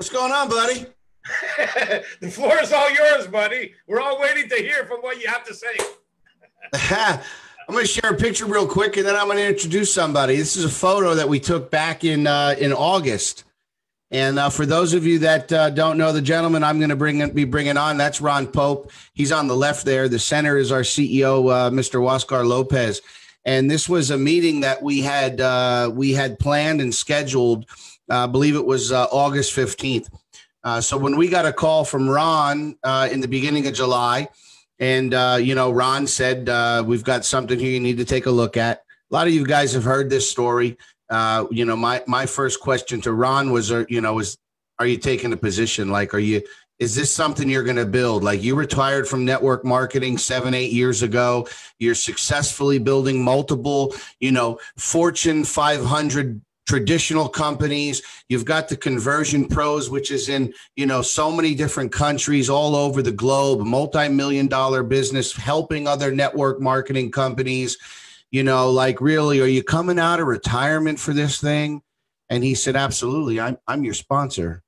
What's going on, buddy? The floor is all yours, buddy. We're all waiting to hear from what you have to say. I'm going to share a picture real quick, and then I'm going to introduce somebody. This is a photo that we took back in August. And for those of you that don't know the gentleman I'm going to be bringing on, that's Ron Pope. He's on the left there. The center is our CEO, Mr. Huascar Lopez. And this was a meeting that we had planned and scheduled. I believe it was August 15th. So when we got a call from Ron in the beginning of July, and, Ron said, we've got something here you need to take a look at. A lot of you guys have heard this story. My first question to Ron was, are you taking a position? Like, is this something you're going to build? Like, you retired from network marketing 7-8 years ago. You're successfully building multiple, Fortune 500 traditional companies. You've got the Conversion Pros, which is in, so many different countries all over the globe, multi-million-dollar business, helping other network marketing companies. Really, are you coming out of retirement for this thing? And he said, absolutely. I'm your sponsor.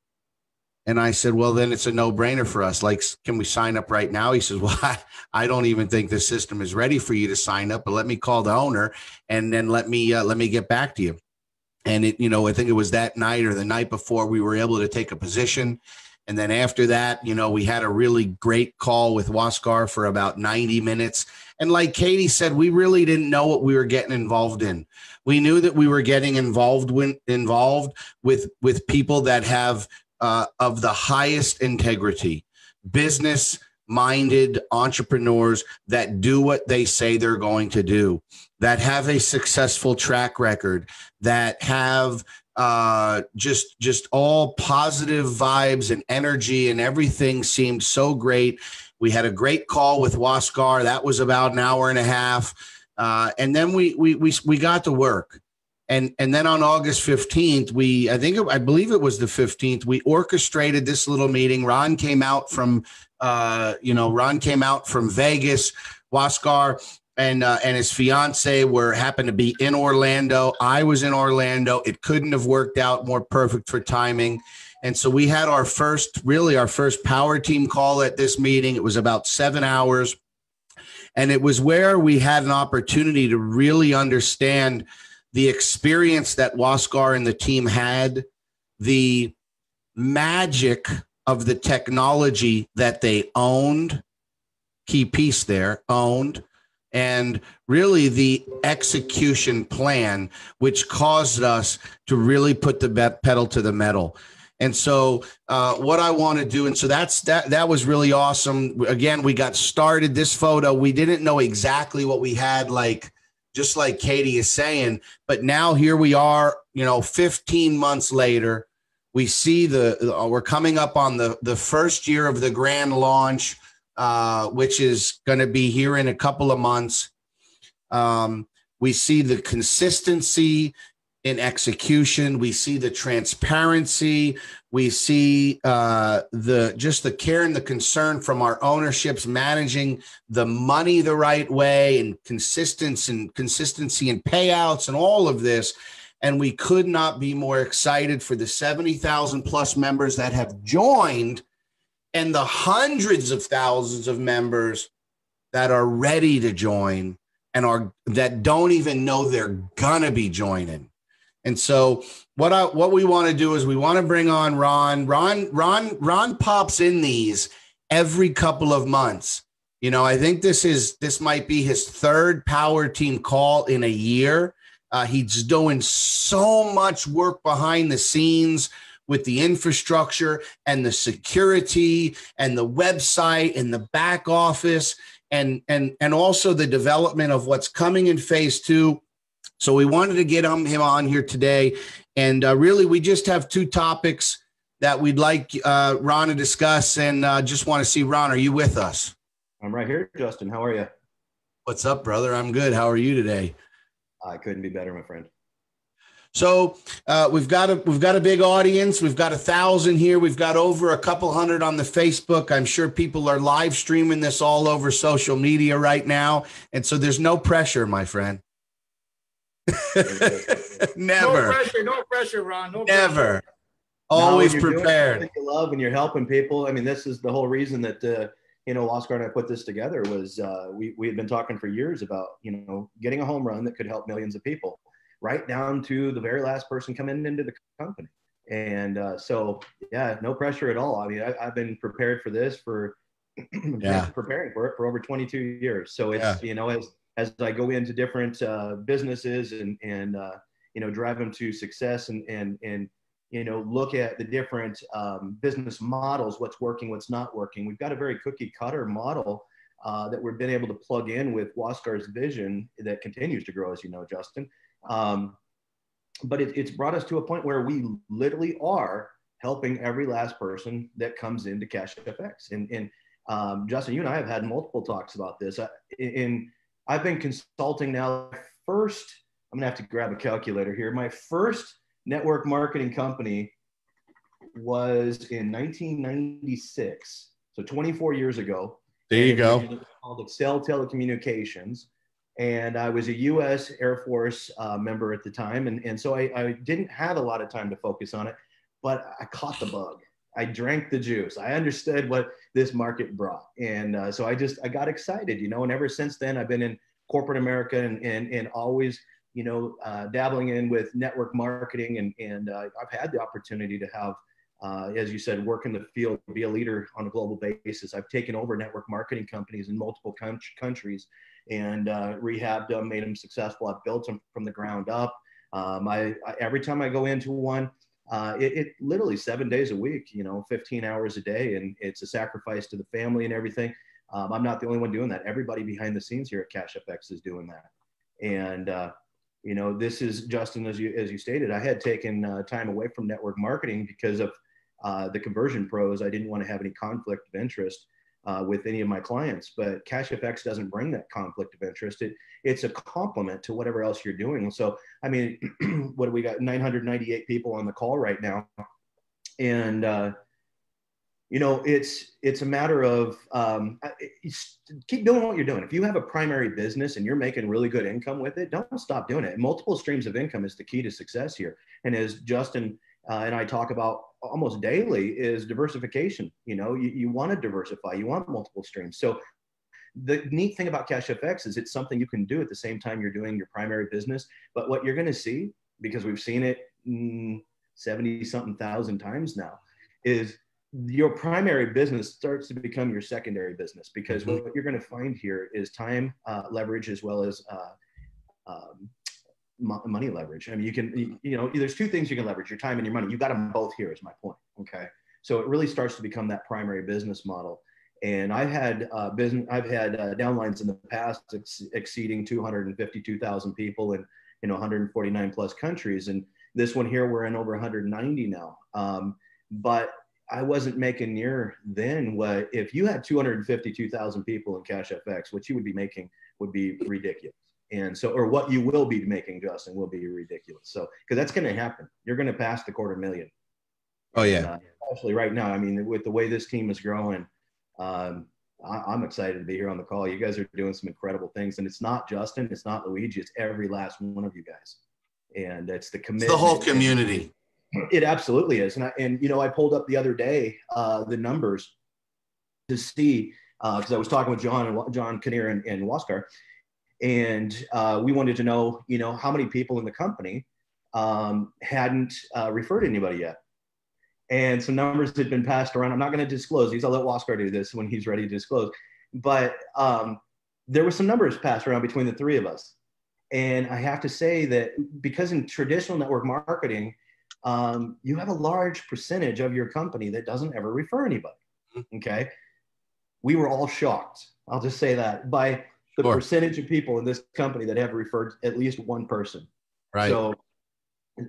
And I said, well, then it's a no-brainer for us. Like, can we sign up right now? He says, well, I don't even think the system is ready for you to sign up, but let me call the owner and then let me get back to you. And I think it was that night or the night before we were able to take a position. And then after that, we had a really great call with Huascar for about 90 minutes. And like Katie said, we really didn't know what we were getting involved in. We knew that we were getting involved with people that have of the highest integrity, business-minded entrepreneurs that do what they say they're going to do, that have a successful track record, that have just all positive vibes and energy, and everything seemed so great. We had a great call with Huascar. That was about an hour and a half. And then we got to work. And then on August 15th, I believe it was the 15th, we orchestrated this little meeting. Ron came out from Vegas. Huascar and his fiance happened to be in Orlando. I was in Orlando. It couldn't have worked out more perfect for timing. And so we had our first power team call at this meeting. It was about 7 hours. And it was where we had an opportunity to really understand the experience that Huascar and the team had, the magic of the technology that they owned, key piece there, owned, and really the execution plan, which caused us to really put the pedal to the metal. And so what I want to do, and so that was really awesome. Again, we got started this photo. We didn't know exactly what we had, just like Katie is saying, but now here we are, 15 months later. We see we're coming up on the first year of the grand launch, which is going to be here in a couple of months. We see the consistency in execution. We see the transparency. We see the care and the concern from our ownerships, managing the money the right way, and consistency and payouts and all of this. And we could not be more excited for the 70,000 plus members that have joined, and the hundreds of thousands of members that are ready to join and that don't even know they're gonna be joining. And so what we want to do is we want to bring on Ron. Ron pops in these every couple of months. I think this might be his third power team call in a year. He's doing so much work behind the scenes with the infrastructure and the security and the website and the back office and also the development of what's coming in phase 2. So we wanted to get him on here today. And really, we just have 2 topics that we'd like Ron to discuss. And just want to see, Ron, are you with us? I'm right here, Justin. How are you? What's up, brother? I'm good. How are you today? I couldn't be better, my friend. So we've got a big audience. We've got 1,000 here. We've got over a couple hundred on the Facebook. I'm sure people are live streaming this all over social media right now. And so there's no pressure, my friend. Never. No pressure, Ron. Never. Now, when Always you're doing prepared. something you love and you're helping people, I mean, this is the whole reason that, Oscar and I put this together was we had been talking for years about, getting a home run that could help millions of people, right down to the very last person coming into the company. And so, yeah, no pressure at all. I mean, I've been prepared for this preparing for it for over 22 years. So it's, as I go into different businesses and drive them to success and look at the different business models, what's working, what's not working. We've got a very cookie cutter model that we've been able to plug in with Wascar's vision that continues to grow, as you know, Justin. But it's brought us to a point where we literally are helping every last person that comes into CashFX. And Justin, you and I have had multiple talks about this. I've been consulting now. I'm gonna have to grab a calculator here. My first network marketing company was in 1996, so 24 years ago. There you go. It was called Excel Telecommunications, and I was a U.S. Air Force member at the time, and so I didn't have a lot of time to focus on it, but I caught the bug. I drank the juice. I understood what this market brought, and so I got excited, and ever since then I've been in corporate America and always dabbling in with network marketing, and I've had the opportunity to have, as you said, work in the field, be a leader on a global basis. I've taken over network marketing companies in multiple countries and rehabbed them, made them successful. I've built them from the ground up. Every time I go into one, it literally 7 days a week, 15 hours a day, and it's a sacrifice to the family and everything. I'm not the only one doing that. Everybody behind the scenes here at CashFX is doing that. And this is, Justin, as you stated, I had taken time away from network marketing because of the conversion pros. I didn't want to have any conflict of interest with any of my clients, but CashFX doesn't bring that conflict of interest. It's a complement to whatever else you're doing. So, I mean, what do we got? 998 people on the call right now. And, it's a matter of keep doing what you're doing. If you have a primary business and you're making really good income with it, don't stop doing it. Multiple streams of income is the key to success here. And as Justin and I talk about almost daily, is diversification. You want to diversify, you want multiple streams. So the neat thing about CashFX is it's something you can do at the same time you're doing your primary business. But what you're going to see, because we've seen it 70 something thousand times now, is your primary business starts to become your secondary business, because what you're going to find here is time leverage as well as money leverage. I mean, you can, there's two things you can leverage: your time and your money. You got them both here, is my point. Okay. So it really starts to become that primary business model. And I've had downlines in the past exceeding 252,000 people in 149 plus countries. And this one here, we're in over 190 now. But I wasn't making near then what, if you had 252,000 people in CashFX, what you would be making would be ridiculous. And so, or what you will be making, Justin, will be ridiculous. So, because that's going to happen. You're going to pass the 250,000. Oh, yeah. And, especially right now. I mean, with the way this team is growing, I'm excited to be here on the call. You guys are doing some incredible things. And it's not Justin, it's not Luigi, it's every last one of you guys. And it's the commitment. It's the whole community. It absolutely is. And I pulled up the other day the numbers to see, because I was talking with John Kinnear and Waskar, and we wanted to know, how many people in the company hadn't referred anybody yet. And some numbers had been passed around. I'm not going to disclose these. I'll let Waskar do this when he's ready to disclose. But there were some numbers passed around between the three of us. And I have to say that because in traditional network marketing, you have a large percentage of your company that doesn't ever refer anybody. Okay. We were all shocked, I'll just say that, by the percentage of people in this company that have referred at least one person. Right. So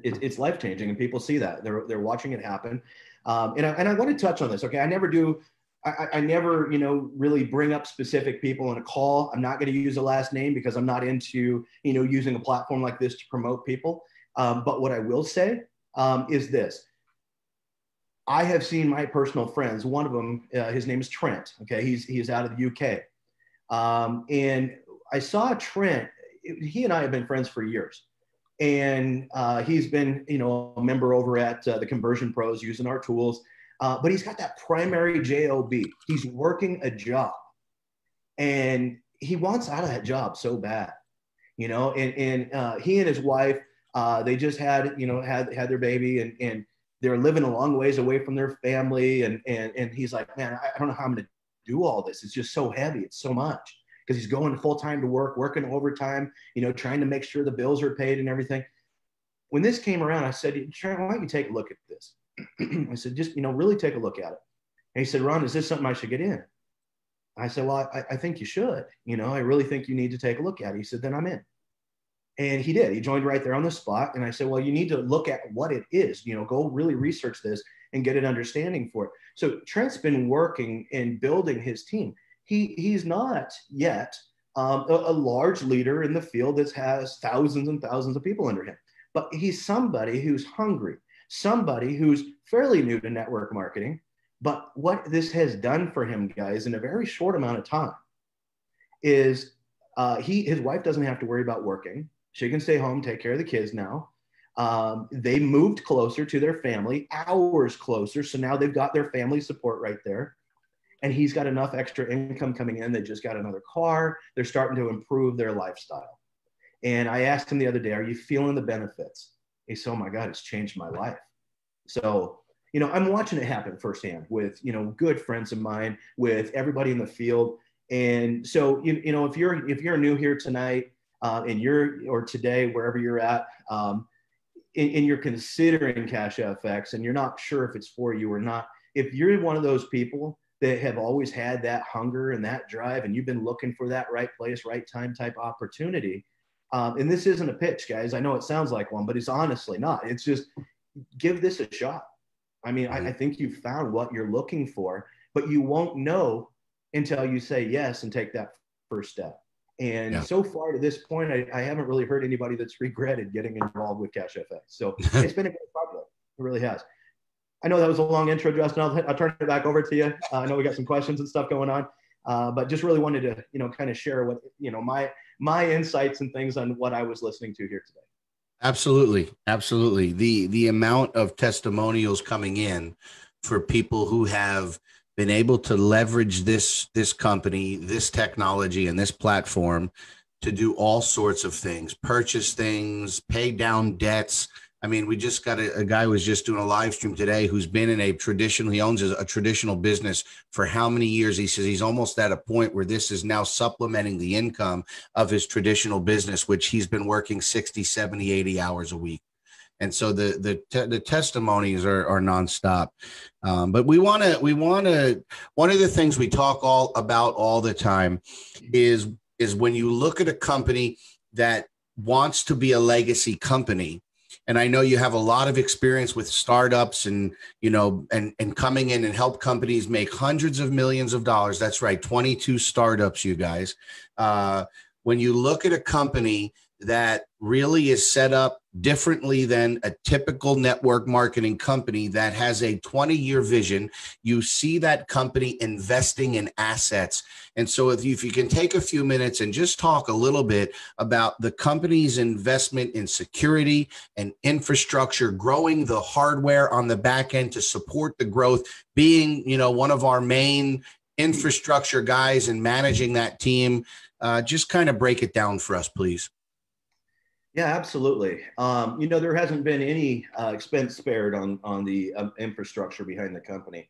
it's life-changing, and people see that. They're watching it happen. And I want to touch on this. Okay. I never really bring up specific people in a call. I'm not going to use a last name because I'm not into, using a platform like this to promote people. But what I will say is this. I have seen my personal friends. One of them, his name is Trent. Okay. He's out of the UK. And I saw Trent, he and I have been friends for years. And he's been, you know, a member over at the Conversion Pros using our tools. But he's got that primary job. He's working a job, and he wants out of that job so bad, you know. And he and his wife, they just had, you know, had their baby, and they're living a long ways away from their family. And he's like, man, I don't know how I'm going to do all this. It's just so heavy. It's so much, because he's going full time to work, working overtime, you know, trying to make sure the bills are paid and everything. When this came around, I said, Sharon, why don't you take a look at this? I said, just, you know, really take a look at it. And he said, Ron, is this something I should get in? I said, well, I think you should. You know, I really think you need to take a look at it. He said, then I'm in. And he did. He joined right there on the spot. And I said, well, you need to look at what it is. You know, go really research this and get an understanding for it. So Trent's been working and building his team. He's not yet a large leader in the field that has thousands and thousands of people under him. But he's somebody who's hungry, somebody who's fairly new to network marketing. But what this has done for him, guys, in a very short amount of time is his wife doesn't have to worry about working. She can stay home, take care of the kids now. They moved closer to their family, hours closer. So now they've got their family support right there. And he's got enough extra income coming in. They just got another car. They're starting to improve their lifestyle. And I asked him the other day, are you feeling the benefits? He said, oh my God, it's changed my life. So, you know, I'm watching it happen firsthand with, you know, good friends of mine, with everybody in the field. And so, you know, if you're new here tonight, or today, wherever you're at, and you're considering Cash FX and you're not sure if it's for you or not, if you're one of those people that have always had that hunger and that drive, and you've been looking for that right place, right time type opportunity, and this isn't a pitch, guys. I know it sounds like one, but it's honestly not. It's just, give this a shot. I mean, I think you've found what you're looking for, but you won't know until you say yes and take that first step. And so far to this point, I haven't really heard anybody that's regretted getting involved with Cash FX. So it's been a great project. It really has. I know that was a long intro, Justin. I'll turn it back over to you. I know we got some questions and stuff going on, but just really wanted to, you know, kind of share what, you know, my insights and things on what I was listening to here today. Absolutely. Absolutely. The amount of testimonials coming in for people who have been able to leverage this company, this technology, and this platform to do all sorts of things, purchase things, pay down debts. I mean, we just got a guy who was just doing a live stream today who's been in he owns a traditional business for how many years? He says he's almost at a point where this is now supplementing the income of his traditional business, which he's been working 60, 70, 80 hours a week. And so the testimonies are nonstop. But we want to, one of the things we talk about all the time is when you look at a company that wants to be a legacy company. And I know you have a lot of experience with startups and, you know, and coming in and help companies make hundreds of millions of dollars. That's right. 22 startups, you guys. When you look at a company that really is set up differently than a typical network marketing company that has a 20-year vision, you see that company investing in assets. And so if you can take a few minutes and just talk a little bit about the company's investment in security and infrastructure, growing the hardware on the back end to support the growth, being, you know, one of our main infrastructure guys and managing that team, just kind of break it down for us, please. Yeah, absolutely. You know, there hasn't been any expense spared on the infrastructure behind the company.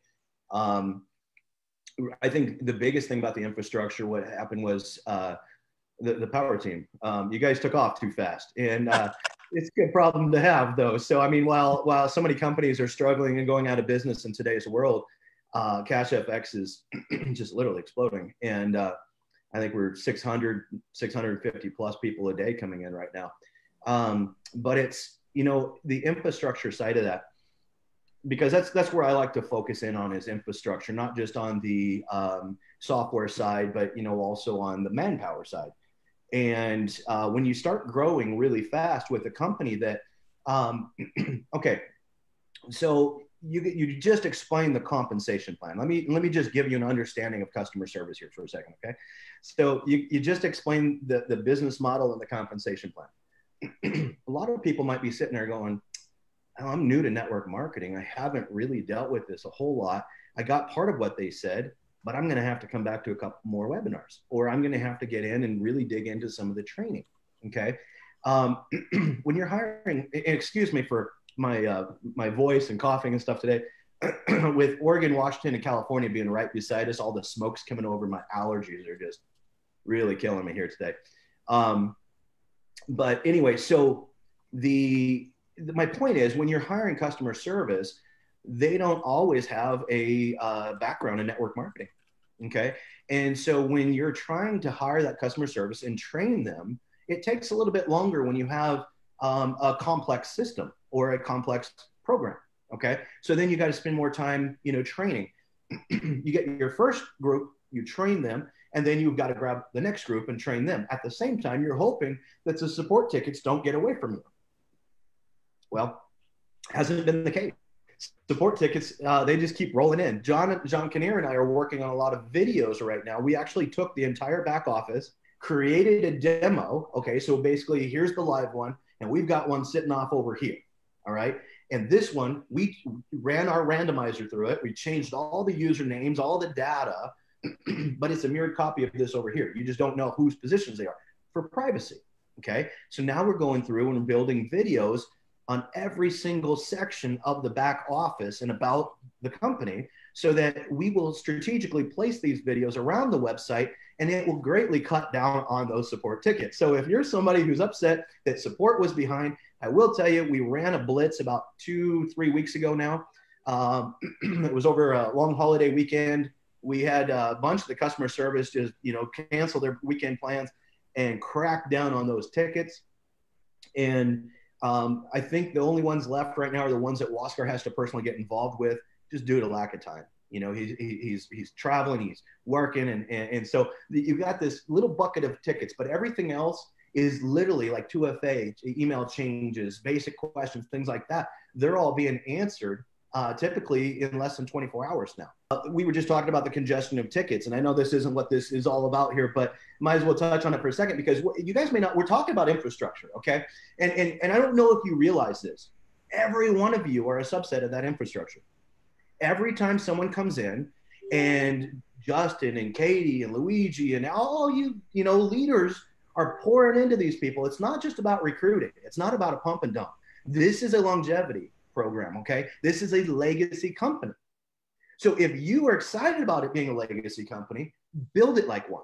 I think the biggest thing about the infrastructure, what happened was the power team. You guys took off too fast, and it's a good problem to have, though. So, I mean, while so many companies are struggling and going out of business in today's world, Cash FX is just literally exploding. And I think we're 650 plus people a day coming in right now. But it's, you know, the infrastructure side of that, because that's where I like to focus in on, is infrastructure, not just on the software side, but, you know, also on the manpower side. And when you start growing really fast with a company that, okay, so you just explain the compensation plan. Let me just give you an understanding of customer service here for a second, okay? So you just explain the business model and the compensation plan. a lot of people might be sitting there going, oh, I'm new to network marketing. I haven't really dealt with this a whole lot. I got part of what they said, but I'm going to have to come back to a couple more webinars, or I'm going to have to get in and really dig into some of the training. Okay. When you're hiring, and excuse me for my voice and coughing and stuff today, with Oregon, Washington, and California being right beside us, all the smoke's coming over. My allergies are just really killing me here today. But anyway, so my point is, when you're hiring customer service, they don't always have a background in network marketing. Okay. And so when you're trying to hire that customer service and train them, it takes a little bit longer when you have a complex system or a complex program. Okay. So then you got to spend more time, training. You get your first group, you train them, and then you've got to grab the next group and train them. At the same time, you're hoping that the support tickets don't get away from you. Well, hasn't been the case. Support tickets, they just keep rolling in. John Kinnear and I are working on a lot of videos right now. We actually took the entire back office, created a demo. Okay, so basically here's the live one, and we've got one sitting off over here. All right. And this one, we ran our randomizer through it. We changed all the usernames, all the data, but it's a mirrored copy of this over here. You just don't know whose positions they are for privacy. Okay. So now we're going through and building videos on every single section of the back office and about the company, so that we will strategically place these videos around the website, and it will greatly cut down on those support tickets. So if you're somebody who's upset that support was behind, I will tell you, we ran a blitz about 2-3 weeks ago now. It was over a long holiday weekend. We had a bunch of the customer service just, cancel their weekend plans and crack down on those tickets. And I think the only ones left right now are the ones that Waskar has to personally get involved with, just due to lack of time. He's traveling, he's working, and so you've got this little bucket of tickets, but everything else is literally like 2FA, email changes, basic questions, things like that. They're all being answered typically in less than 24 hours now. We were just talking about the congestion of tickets, and I know this isn't what this is all about here, but might as well touch on it for a second, because you guys may not, we're talking about infrastructure, okay? And I don't know if you realize this. Every one of you are a subset of that infrastructure. Every time someone comes in, and Justin and Katie and Luigi and all you leaders are pouring into these people, it's not just about recruiting. It's not about a pump and dump. This is a longevity program, okay? This is a legacy company. So if you are excited about it being a legacy company, build it like one,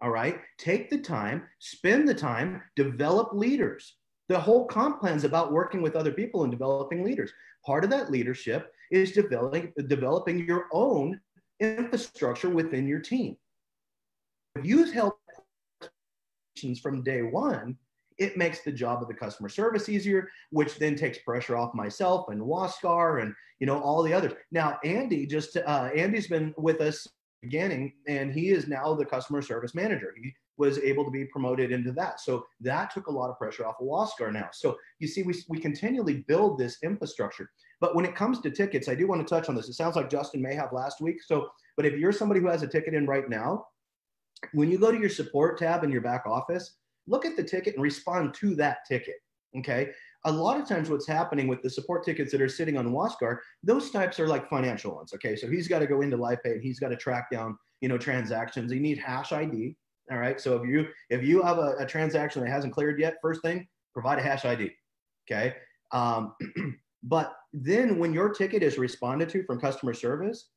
all right? Take the time, spend the time, develop leaders. The whole comp plan is about working with other people and developing leaders. Part of that leadership is developing your own infrastructure within your team. If you help from day one, it makes the job of the customer service easier, which then takes pressure off myself and Waskar and all the others. Now, Andy's been with us beginning, and he is now the customer service manager. He was able to be promoted into that. So that took a lot of pressure off of Waskar now. So you see, we continually build this infrastructure. But when it comes to tickets, I do want to touch on this. It sounds like Justin may have last week. But if you're somebody who has a ticket in right now, when you go to your support tab in your back office, look at the ticket and respond to that ticket, okay? A lot of times what's happening with the support tickets that are sitting on Waskar, those types are like financial ones, okay? So he's got to go into LivePay and he's got to track down, transactions. You need hash ID, all right? So if you have a transaction that hasn't cleared yet, first thing, provide a hash ID, okay? But then when your ticket is responded to from customer service,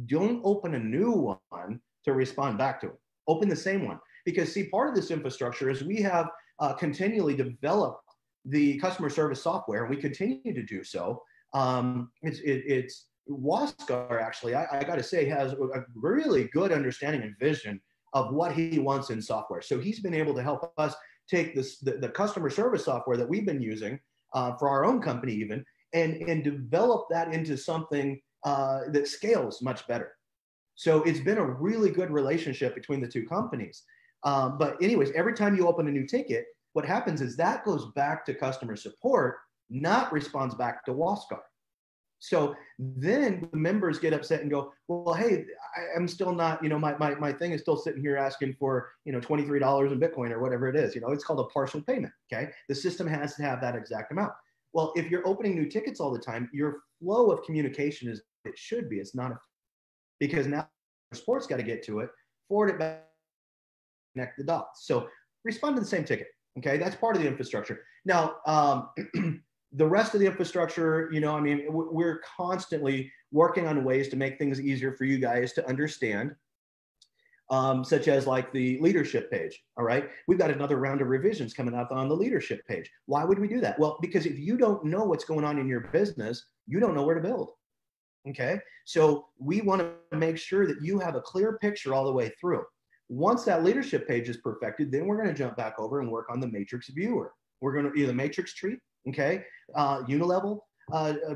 don't open a new one to respond back to it. Open the same one. Because see, part of this infrastructure is we have continually developed the customer service software, and we continue to do so. It's Waskar, actually, I got to say, has a really good understanding and vision of what he wants in software. So he's been able to help us take the customer service software that we've been using for our own company even, and develop that into something that scales much better. So it's been a really good relationship between the two companies. But anyways, every time you open a new ticket, what happens is that goes back to customer support, not responds back to Waskar. So then the members get upset and go, well, hey, I'm still not, my thing is still sitting here asking for, $23 in Bitcoin or whatever it is. It's called a partial payment. Okay. The system has to have that exact amount. Well, if you're opening new tickets all the time, your flow of communication is, it should be, it's not, because now sports got to get to it, forward it back, connect the dots. So respond to the same ticket. Okay. That's part of the infrastructure. Now, the rest of the infrastructure, we're constantly working on ways to make things easier for you guys to understand, such as like the leadership page. All right. We've got another round of revisions coming out on the leadership page. Why would we do that? Well, because if you don't know what's going on in your business, you don't know where to build. Okay. So we want to make sure that you have a clear picture all the way through. Once that leadership page is perfected, then we're going to jump back over and work on the matrix viewer. We're going to either matrix tree, okay, unilevel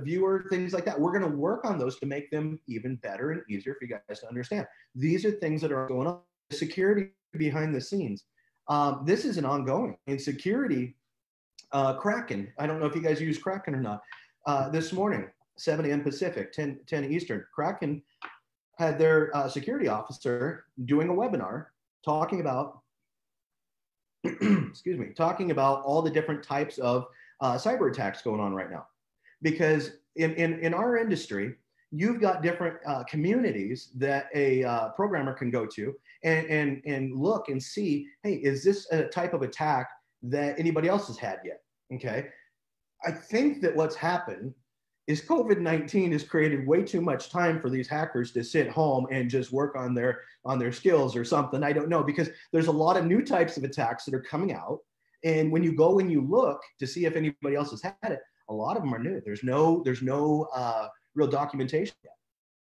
viewer, things like that. We're going to work on those to make them even better and easier for you guys to understand. These are things that are going on. Security behind the scenes. This is an ongoing. In security, Kraken. I don't know if you guys use Kraken or not. This morning, 7 a.m. Pacific, 10 Eastern, Kraken had their security officer doing a webinar talking about, excuse me, talking about all the different types of cyber attacks going on right now. Because in our industry, you've got different communities that a programmer can go to and look and see, hey, is this a type of attack that anybody else has had yet? Okay. I think that what's happened is COVID-19 has created way too much time for these hackers to sit home and just work on their skills or something. I don't know, because there's a lot of new types of attacks that are coming out. And when you go and you look to see if anybody else has had it, a lot of them are new. There's no real documentation yet.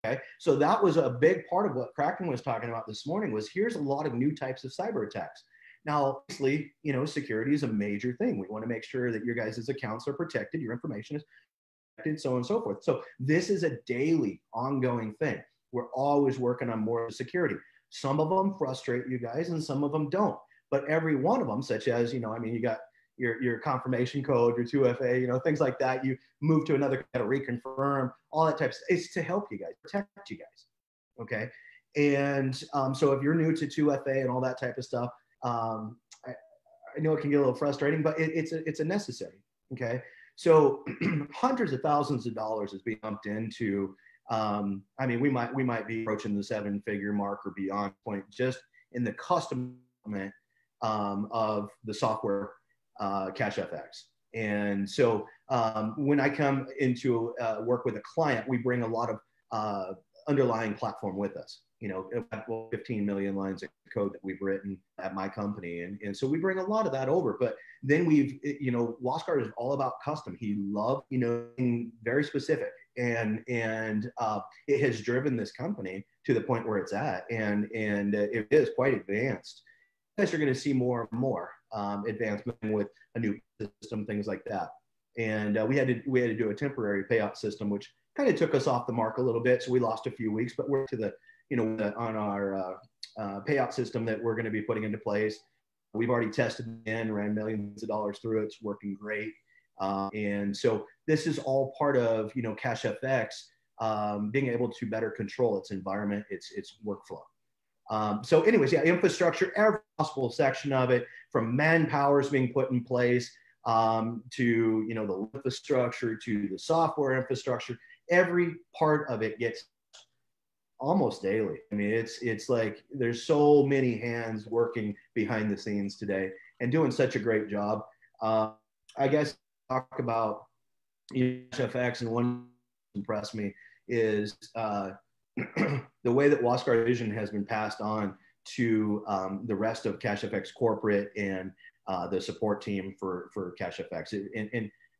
Okay. So that was a big part of what Kraken was talking about this morning, was here's a lot of new types of cyber attacks. Now, obviously, security is a major thing. We want to make sure that your guys' accounts are protected, your information is protected, so on and so forth. So this is a daily ongoing thing. We're always working on more security. Some of them frustrate you guys and some of them don't. But every one of them, such as, you got your confirmation code, your 2FA, things like that. You move to another, got to reconfirm, all that type of stuff. It's to help you guys, protect you guys. Okay. And so if you're new to 2FA and all that type of stuff, I know it can get a little frustrating, but it's a necessary. Okay. So hundreds of thousands of dollars is being pumped into, we might be approaching the 7-figure mark or beyond point just in the custom of the software, CashFX. And so when I come into work with a client, we bring a lot of underlying platform with us. 15 million lines of code that we've written at my company. And so we bring a lot of that over, but then Waskar is all about custom. He loved, being very specific, and it has driven this company to the point where it's at. And it is quite advanced. You guys are going to see more and more advancement with a new system, things like that. And we had to do a temporary payout system, which kind of took us off the mark a little bit. So we lost a few weeks, but we're to the, on our payout system that we're going to be putting into place. We've already tested and ran millions of dollars through it. It's working great. And so this is all part of, CashFX being able to better control its environment, its workflow. So anyways, yeah, infrastructure, every possible section of it, from manpower is being put in place to, the infrastructure, to the software infrastructure. Every part of it gets almost daily. I mean, it's like there's so many hands working behind the scenes today and doing such a great job. I guess talk about CFX, and one impressed me is the way that Waskar vision has been passed on to the rest of CashFX Corporate and the support team for CashFX.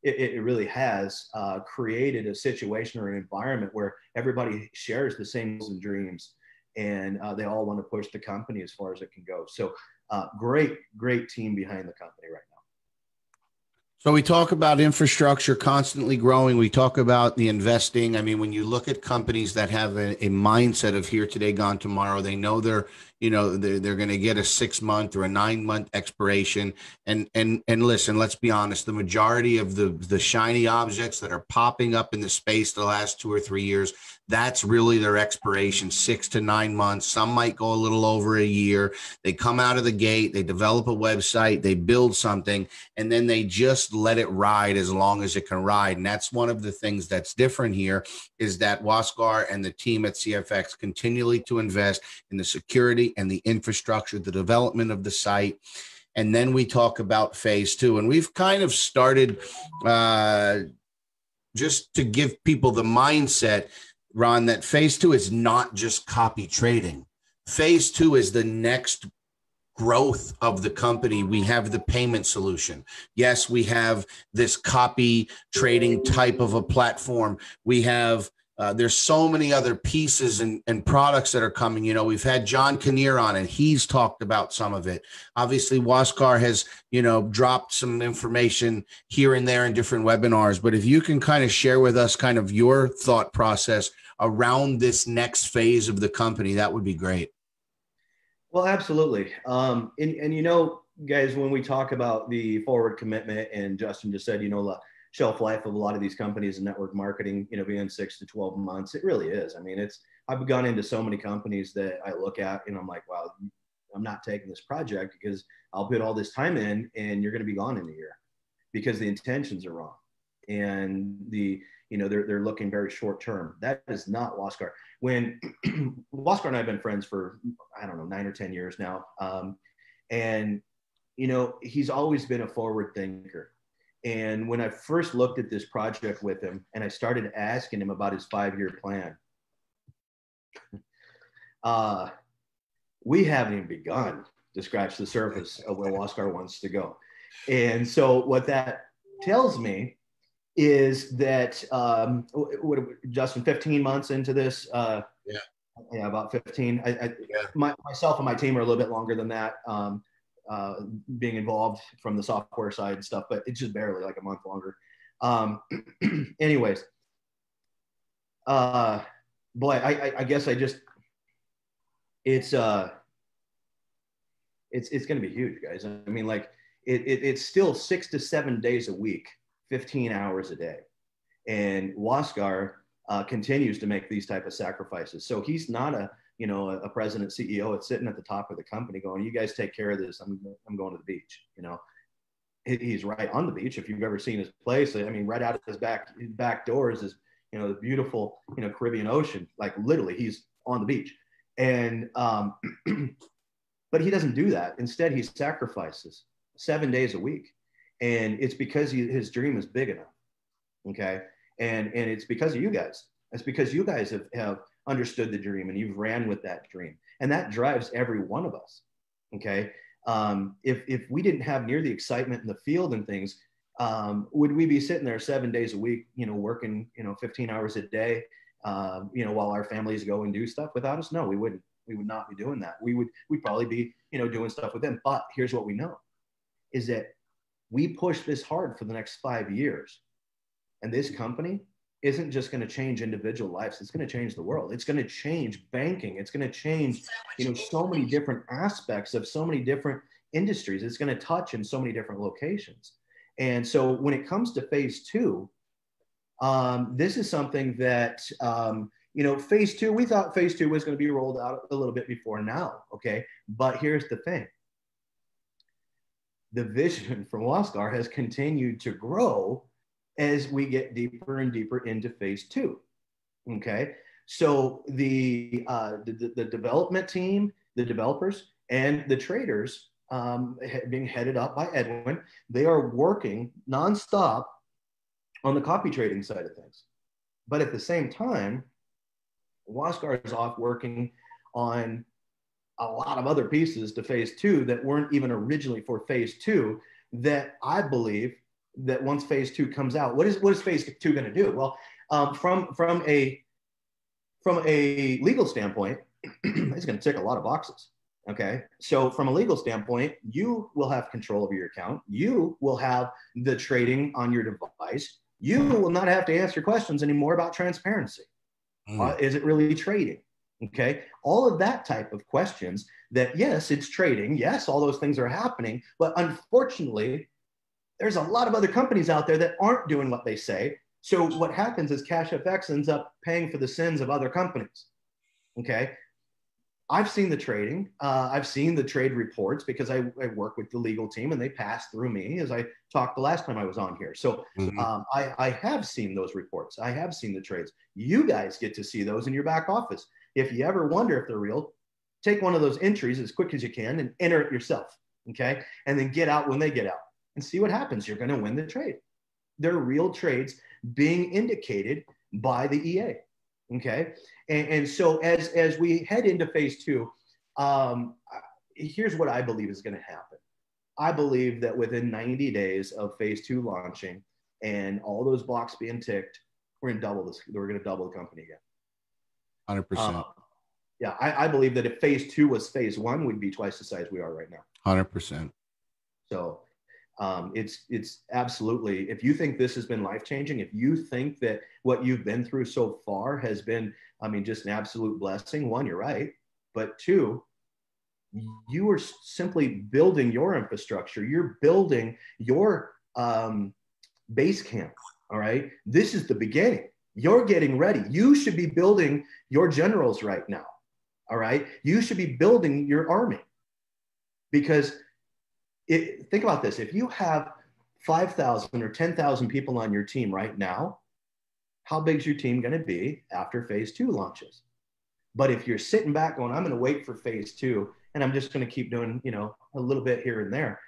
It really has created a situation or an environment where everybody shares the same goals and dreams, and they all want to push the company as far as it can go. So great team behind the company right now. So we talk about infrastructure constantly growing. We talk about the investing. I mean, when you look at companies that have a mindset of here today, gone tomorrow, they know they're going to get a 6 month or a 9 month expiration. And listen, let's be honest, the majority of the shiny objects that are popping up in the space the last 2 or 3 years, that's really their expiration, 6 to 9 months. Some might go a little over a year. They come out of the gate, they develop a website, they build something, and then they just let it ride as long as it can ride. And that's one of the things that's different here, is that Waskar and the team at CFX continually to invest in the security and the infrastructure, the development of the site. And then we talk about phase two. And we've kind of started just to give people the mindset, Ron, that phase two is not just copy trading. Phase two is the next growth of the company. We have the payment solution. Yes, we have this copy trading type of a platform. We have there's so many other pieces and products that are coming. You know, we've had John Kinnear on, and he's talked about some of it. Obviously, Waskar has, dropped some information here and there in different webinars. But if you can kind of share with us kind of your thought process around this next phase of the company, that would be great. Well, absolutely. And guys, when we talk about the forward commitment, and Justin just said, the shelf life of a lot of these companies in network marketing, being 6 to 12 months, it really is. I mean, I've gone into so many companies that I look at and I'm like, wow, I'm not taking this project because I'll put all this time in and you're going to be gone in a year because the intentions are wrong. And they're looking very short term. That is not Waskar. When Waskar and I have been friends for, I don't know, 9 or 10 years now. And he's always been a forward thinker. And when I first looked at this project with him and I started asking him about his 5-year plan, we haven't even begun to scratch the surface of where Waskar wants to go. And so what that tells me is that, Justin, 15 months into this? Yeah, about 15. Myself and my team are a little bit longer than that, being involved from the software side and stuff, but it's just barely like a month longer. Anyways, boy, I guess it's going to be huge, guys. I mean, like it's still 6 to 7 days a week, 15 hours a day. And Waskar continues to make these type of sacrifices. So he's not a president, CEO. It's sitting at the top of the company going, you guys take care of this. I'm going to the beach. He's right on the beach. If you've ever seen his place, I mean, right out of his back doors is, the beautiful, Caribbean Ocean. Like literally he's on the beach. And, but he doesn't do that. Instead, he sacrifices 7 days a week. And it's because his dream is big enough. Okay. And it's because of you guys. It's because you guys have understood the dream and you've ran with that dream. And that drives every one of us. Okay. If we didn't have near the excitement in the field and things, would we be sitting there 7 days a week, working, 15 hours a day, while our families go and do stuff without us? No, we wouldn't. We would not be doing that. We'd probably be, doing stuff with them. But here's what we know is that we push this hard for the next 5 years. And this company isn't just going to change individual lives. It's going to change the world. It's going to change banking. It's going to change, so many different aspects of so many different industries. It's going to touch in so many different locations. And so when it comes to phase two, this is something that, phase two, we thought phase two was going to be rolled out a little bit before now. Okay. But here's the thing. The vision from Waskar has continued to grow as we get deeper and deeper into phase two. Okay. So the development team, the developers and the traders, being headed up by Edwin, they are working nonstop on the copy trading side of things. But at the same time, Waskar is off working on a lot of other pieces to phase two that weren't even originally for phase two, that I believe that once phase two comes out, what is phase two going to do? Well, from a legal standpoint, it's going to tick a lot of boxes. Okay. So from a legal standpoint, you will have control over your account. You will have the trading on your device. You will not have to answer questions anymore about transparency. Is it really trading? Okay. All of that type of questions that, yes, it's trading. Yes, all those things are happening. But unfortunately, there's a lot of other companies out there that aren't doing what they say. So what happens is CashFX ends up paying for the sins of other companies. Okay. I've seen the trading. I've seen the trade reports because I work with the legal team and they pass through me, as I talked the last time I was on here. So I have seen those reports. I have seen the trades. You guys get to see those in your back office. If you ever wonder if they're real, take one of those entries as quick as you can and enter it yourself. Okay. And then get out when they get out and see what happens. You're going to win the trade. They're real trades being indicated by the EA. Okay. And so as we head into phase two, here's what I believe is going to happen. I believe that within 90 days of phase two launching and all those blocks being ticked, we're going to double this. We're going to double the company again. 100%. Yeah. I believe that if phase two was phase one, we'd be twice the size we are right now. 100%. So it's absolutely, if you think this has been life-changing, if you think that what you've been through so far has been, I mean, just an absolute blessing, one, you're right. But two, you are simply building your infrastructure. You're building your base camp. All right. This is the beginning. You're getting ready. You should be building your generals right now. All right. You should be building your army because think about this. If you have 5,000 or 10,000 people on your team right now, how big is your team going to be after phase two launches? But if you're sitting back going, I'm going to wait for phase two, and I'm just going to keep doing, a little bit here and there.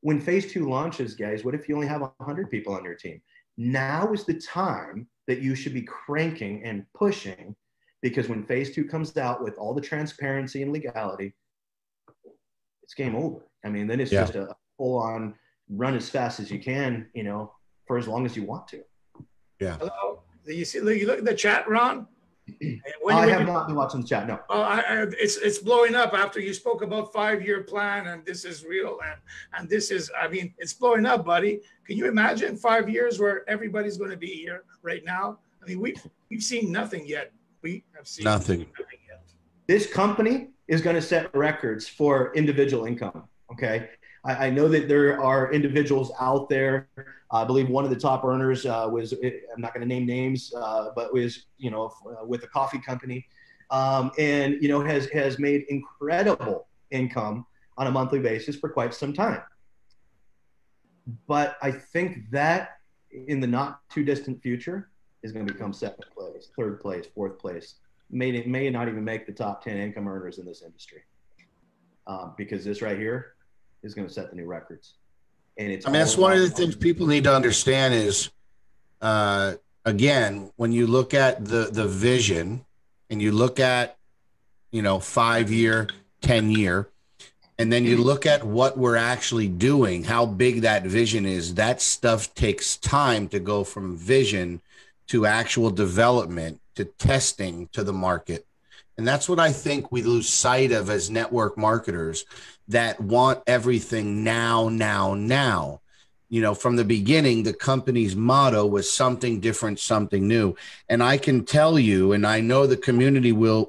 When phase two launches, guys, what if you only have 100 people on your team? Now is the time that you should be cranking and pushing, because when phase two comes out with all the transparency and legality, it's game over. I mean, then it's just a full-on run as fast as you can, for as long as you want to. Yeah. Hello. You look at the chat, Ron? I have not been watching the chat, no. It's blowing up after you spoke about 5-year plan, and this is real, and this is, I mean, it's blowing up, buddy. Can you imagine 5 years where everybody's going to be here right now? I mean, we've seen nothing yet. We have seen nothing yet. This company is going to set records for individual income. Okay. I know that there are individuals out there. I believe one of the top earners was, I'm not going to name names, but was, with a coffee company, and, has made incredible income on a monthly basis for quite some time. But I think that in the not too distant future is going to become second place, third place, fourth place. May not even make the top 10 income earners in this industry, because this right here is going to set the new records. And it's, that's one of the things people need to understand is, again, when you look at the vision and you look at, 5-year, 10-year, and then you look at what we're actually doing, how big that vision is, that stuff takes time to go from vision to actual development, to testing, to the market. And that's what I think we lose sight of as network marketers that want everything now. From the beginning, the company's motto was something different, something new. And I can tell you, and I know the community will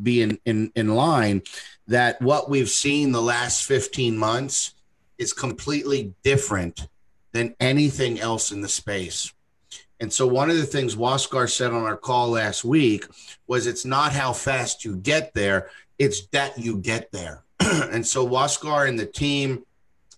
be in line, that what we've seen the last 15 months is completely different than anything else in the space. And so one of the things Waskar said on our call last week was, it's not how fast you get there, it's that you get there. And so Waskar and the team,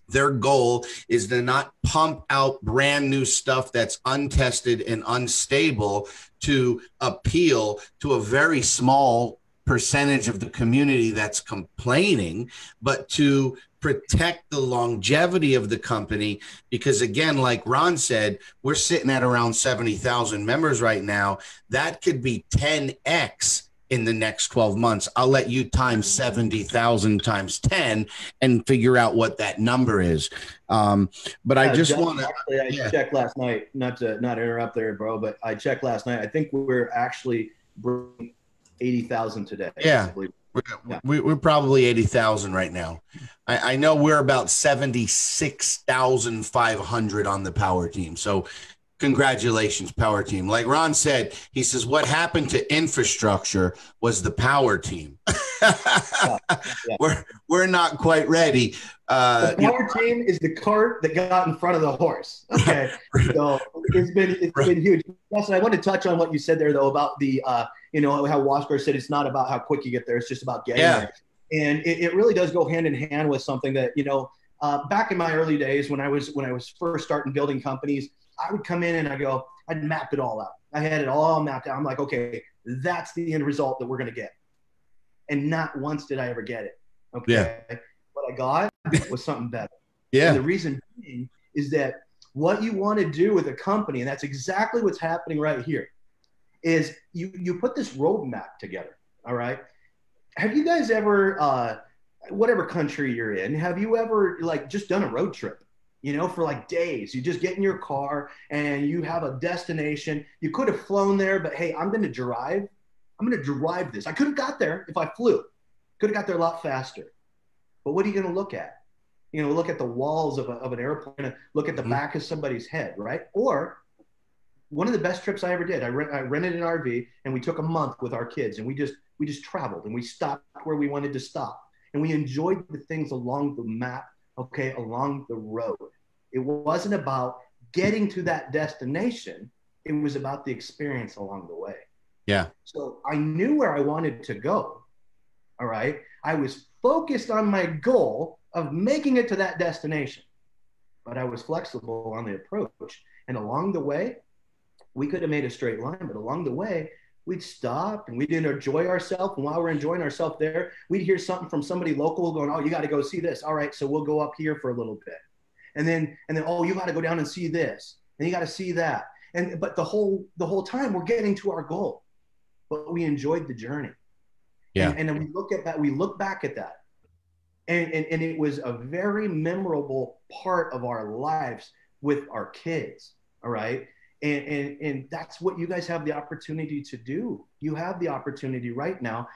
their goal is to not pump out brand new stuff that's untested and unstable to appeal to a very small percentage of the community that's complaining, but to protect the longevity of the company. Because again, like Ron said, we're sitting at around 70,000 members right now. That could be 10x in the next 12 months. I'll let you times 70,000 times 10 and figure out what that number is. But I just want to, I checked last night, not interrupt there, bro, but I checked last night. I think we're actually bringing 80,000 today. Yeah. Yeah. We're probably 80,000 right now. I know we're about 76,500 on the power team. So congratulations, power team. Like Ron said, he says, what happened to infrastructure was the power team. Yeah. We're not quite ready. The power team is the cart that got in front of the horse. Okay. So it's been huge. Yes, I want to touch on what you said there though about the how Waskar said it's not about how quick you get there, it's just about getting there. And it really does go hand in hand with something that, back in my early days when I was first starting building companies, I would come in and I'd map it all out. I had it all mapped out. I'm like, okay, that's the end result that we're going to get. And not once did I ever get it. Okay. Yeah. What I got was something better. Yeah. And the reason being is that what you want to do with a company, and that's exactly what's happening right here, is you put this roadmap together. All right. Have you guys ever, whatever country you're in, have you ever just done a road trip? For days, you just get in your car and you have a destination. You could have flown there, but hey, I'm going to drive this. I could have got there if I flew. Could have got there a lot faster. But what are you going to look at? Look at the walls of an airplane, look at the back of somebody's head, right? Or one of the best trips I ever did, I rented an RV and we took a month with our kids and we just traveled and we stopped where we wanted to stop. And we enjoyed the things along the map, okay, along the road. It wasn't about getting to that destination. It was about the experience along the way. Yeah. So I knew where I wanted to go. All right. I was focused on my goal of making it to that destination, but I was flexible on the approach. And along the way, we could have made a straight line, but along the way, we'd stop and we'd enjoy ourselves. And while we're enjoying ourselves there, we'd hear something from somebody local going, oh, you got to go see this. All right. So we'll go up here for a little bit. And then, oh, you got to go down and see this. And you got to see that. But the whole time we're getting to our goal, but we enjoyed the journey. Yeah. And then we look back at that. And it was a very memorable part of our lives with our kids. All right. And that's what you guys have the opportunity to do. You have the opportunity right now.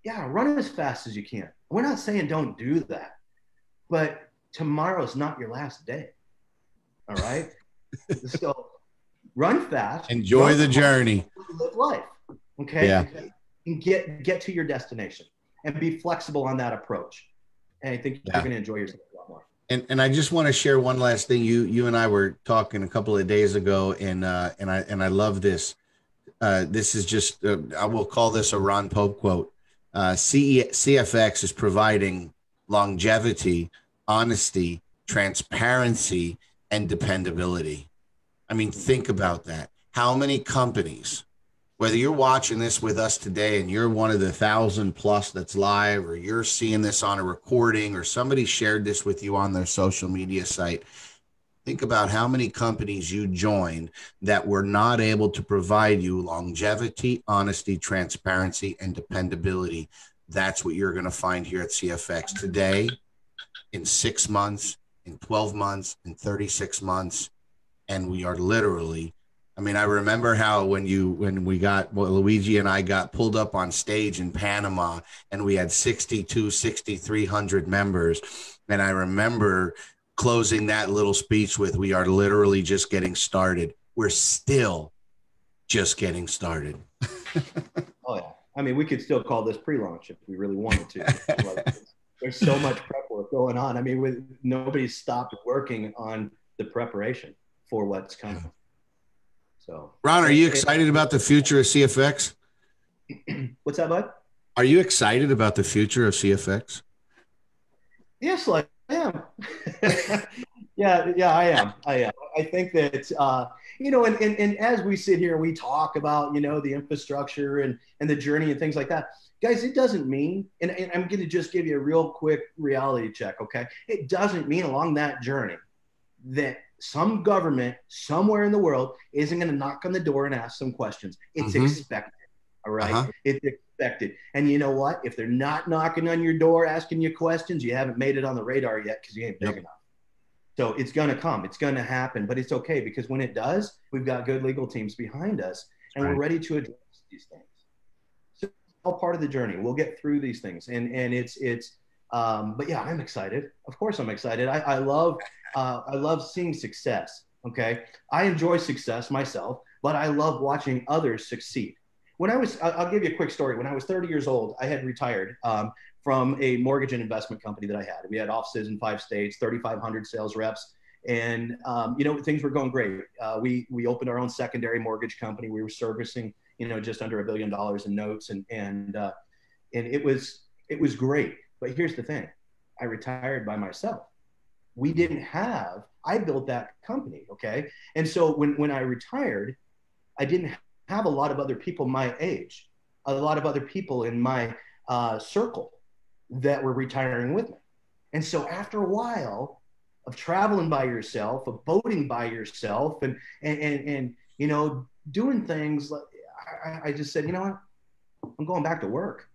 Yeah, run as fast as you can. We're not saying don't do that, but tomorrow's not your last day. All right. So run fast. Enjoy the journey. Live life. Okay. Yeah. And get to your destination and be flexible on that approach. And I think you're going to enjoy yourself a lot more. And I just want to share one last thing. You and I were talking a couple of days ago, and I love this. This is just I will call this a Ron Pope quote. CFX is providing longevity, honesty, transparency, and dependability. I mean, think about that. How many companies, whether you're watching this with us today and you're one of the 1,000+ that's live, or you're seeing this on a recording, or somebody shared this with you on their social media site, think about how many companies you joined that were not able to provide you longevity, honesty, transparency, and dependability. That's what you're going to find here at CFX today, in 6 months, in 12 months, in 36 months. And we are literally, I mean, I remember how Luigi and I got pulled up on stage in Panama and we had 6,300 members. And I remember closing that little speech with, we are literally just getting started. We're still just getting started. Oh, yeah. I mean, we could still call this pre-launch if we really wanted to. There's so much prep work going on. I mean, nobody's stopped working on the preparation for what's coming. So, Ron, are you excited about the future of CFX? What's that, bud? Are you excited about the future of CFX? Yes, I am. yeah, I am. I think that, and as we sit here and we talk about, the infrastructure and the journey and things like that, guys, it doesnn't mean, and I'm going to just give you a real quick reality check, okay? It doesn't mean along that journey that some government somewhere in the world isn't going to knock on the door and ask some questions. It's expected, all right? It's expected. And you know what? If they're not knocking on your door asking you questions, you haven't made it on the radar yet because you ain't big enough. So it's going to come. It's going to happen. But it's okay, because when it does, we've got good legal teams behind us, and we're ready to address these things. part of the journey. We'll get through these things. And but yeah, I'm excited. Of course I'm excited. I love seeing success. Okay. I enjoy success myself, but I love watching others succeed. I'll give you a quick story. When I was 30 years old, I had retired from a mortgage and investment company that I had. We had offices in 5 states, 3,500 sales reps. And, things were going great. We opened our own secondary mortgage company. We were servicing, just under $1 billion in notes. And it was great. But here's the thing. I retired by myself. I built that company. Okay. And so when I retired, I didn't have a lot of other people my age, a lot of other people in my circle that were retiring with me. And so after a while of traveling by yourself, of boating by yourself and doing things, I just said, you know what, I'm going back to work.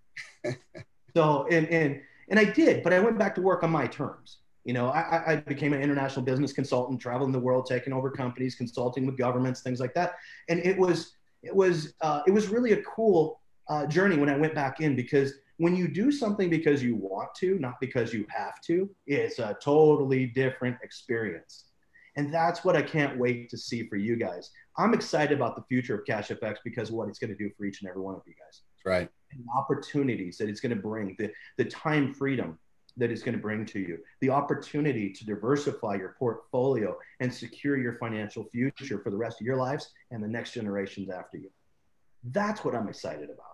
So, and I did, but I went back to work on my terms. I became an international business consultant, traveling the world, taking over companies, consulting with governments, things like that. And it was really a cool journey when I went back in, because when you do something because you want to, not because you have to, it's a totally different experience. And that's what I can't wait to see for you guys. I'm excited about the future of CashFX because of what it's going to do for each and every one of you guys. That's right. And the opportunities that it's going to bring, the time freedom that it's going to bring to you, the opportunity to diversify your portfolio and secure your financial future for the rest of your lives and the next generations after you. That's what I'm excited about.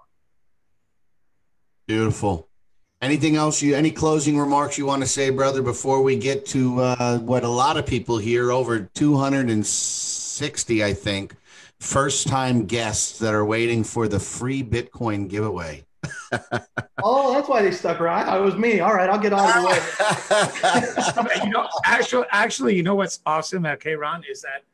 Beautiful. Anything else any closing remarks you want to say, brother, before we get to what a lot of people hear, over 260, I think, first-time guests that are waiting for the free Bitcoin giveaway. Oh, that's why they stuck around. It was me. All right, I'll get out of the way. Actually, what's awesome at Ron is that,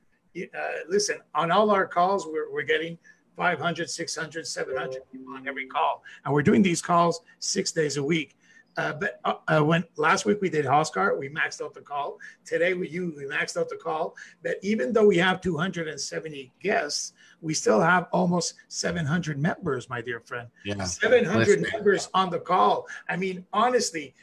listen, on all our calls, we're getting 500, 600, 700 people on every call. And we're doing these calls 6 days a week. But when last week we did Oscar, we maxed out the call. Today we maxed out the call. But even though we have 270 guests, we still have almost 700 members, my dear friend. Yeah. 700 members on the call. I mean, honestly,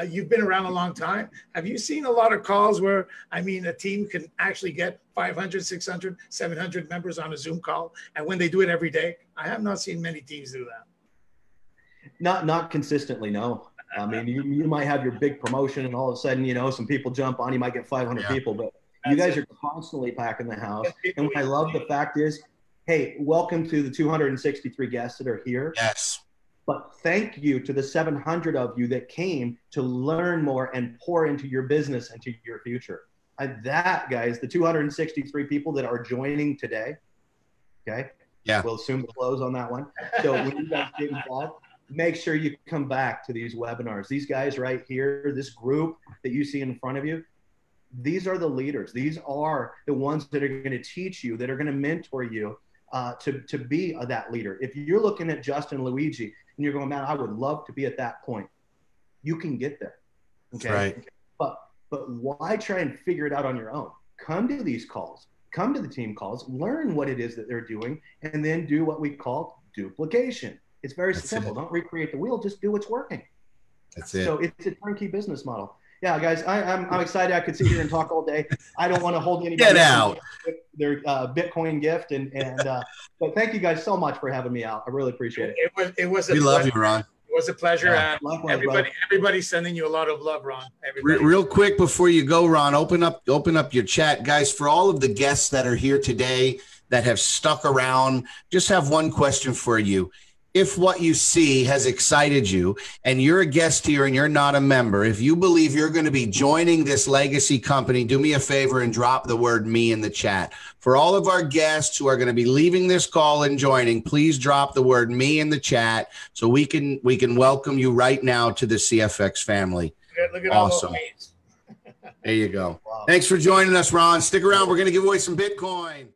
you've been around a long time. Have you seen a lot of calls where, a team can actually get 500, 600, 700 members on a Zoom call? And when they do it every day, I have not seen many teams do that. Not consistently, no. You might have your big promotion and all of a sudden, some people jump on, you might get 500 people, but you guys are constantly packing the house. And what I love the fact is, hey, welcome to the 263 guests that are here. Yes. But thank you to the 700 of you that came to learn more and pour into your business and to your future. And that, guys, the 263 people that are joining today, okay? Yeah. We'll assume the close on that one. So when you guys get involved, make sure you come back to these webinars. These guys right here, this group that you see in front of you, these are the leaders. These are the ones that are going to teach you, that are going to mentor you to be that leader. If you're looking at Justin, Luigi, and you're going, man, I would love to be at that point, you can get there. Okay. Right. But why try and figure it out on your own? Come to these calls, come to the team calls, learn what it is that they're doing, and then do what we call duplication. It's very simple. Don't recreate the wheel. Just do what's working. That's it. So it's a turnkey business model. Yeah, guys, I'm excited. I could sit here and talk all day. I don't want to hold anybody Get out. Their Bitcoin gift, but thank you guys so much for having me out. I really appreciate it. It was. We love you, Ron. It was a pleasure. Yeah. And everybody's sending you a lot of love, Ron. Real quick before you go, Ron, open up your chat, guys. For all of the guests that are here today that have stuck around, just have one question for you. If what you see has excited you and you're a guest here and you're not a member, if you believe you're going to be joining this legacy company, do me a favor and drop the word me in the chat. For all of our guests who are going to be leaving this call and joining, please drop the word me in the chat so we can welcome you right now to the CFX family. Look at awesome. All those there you go. Wow. Thanks for joining us, Ron. Stick around. We're going to give away some Bitcoin.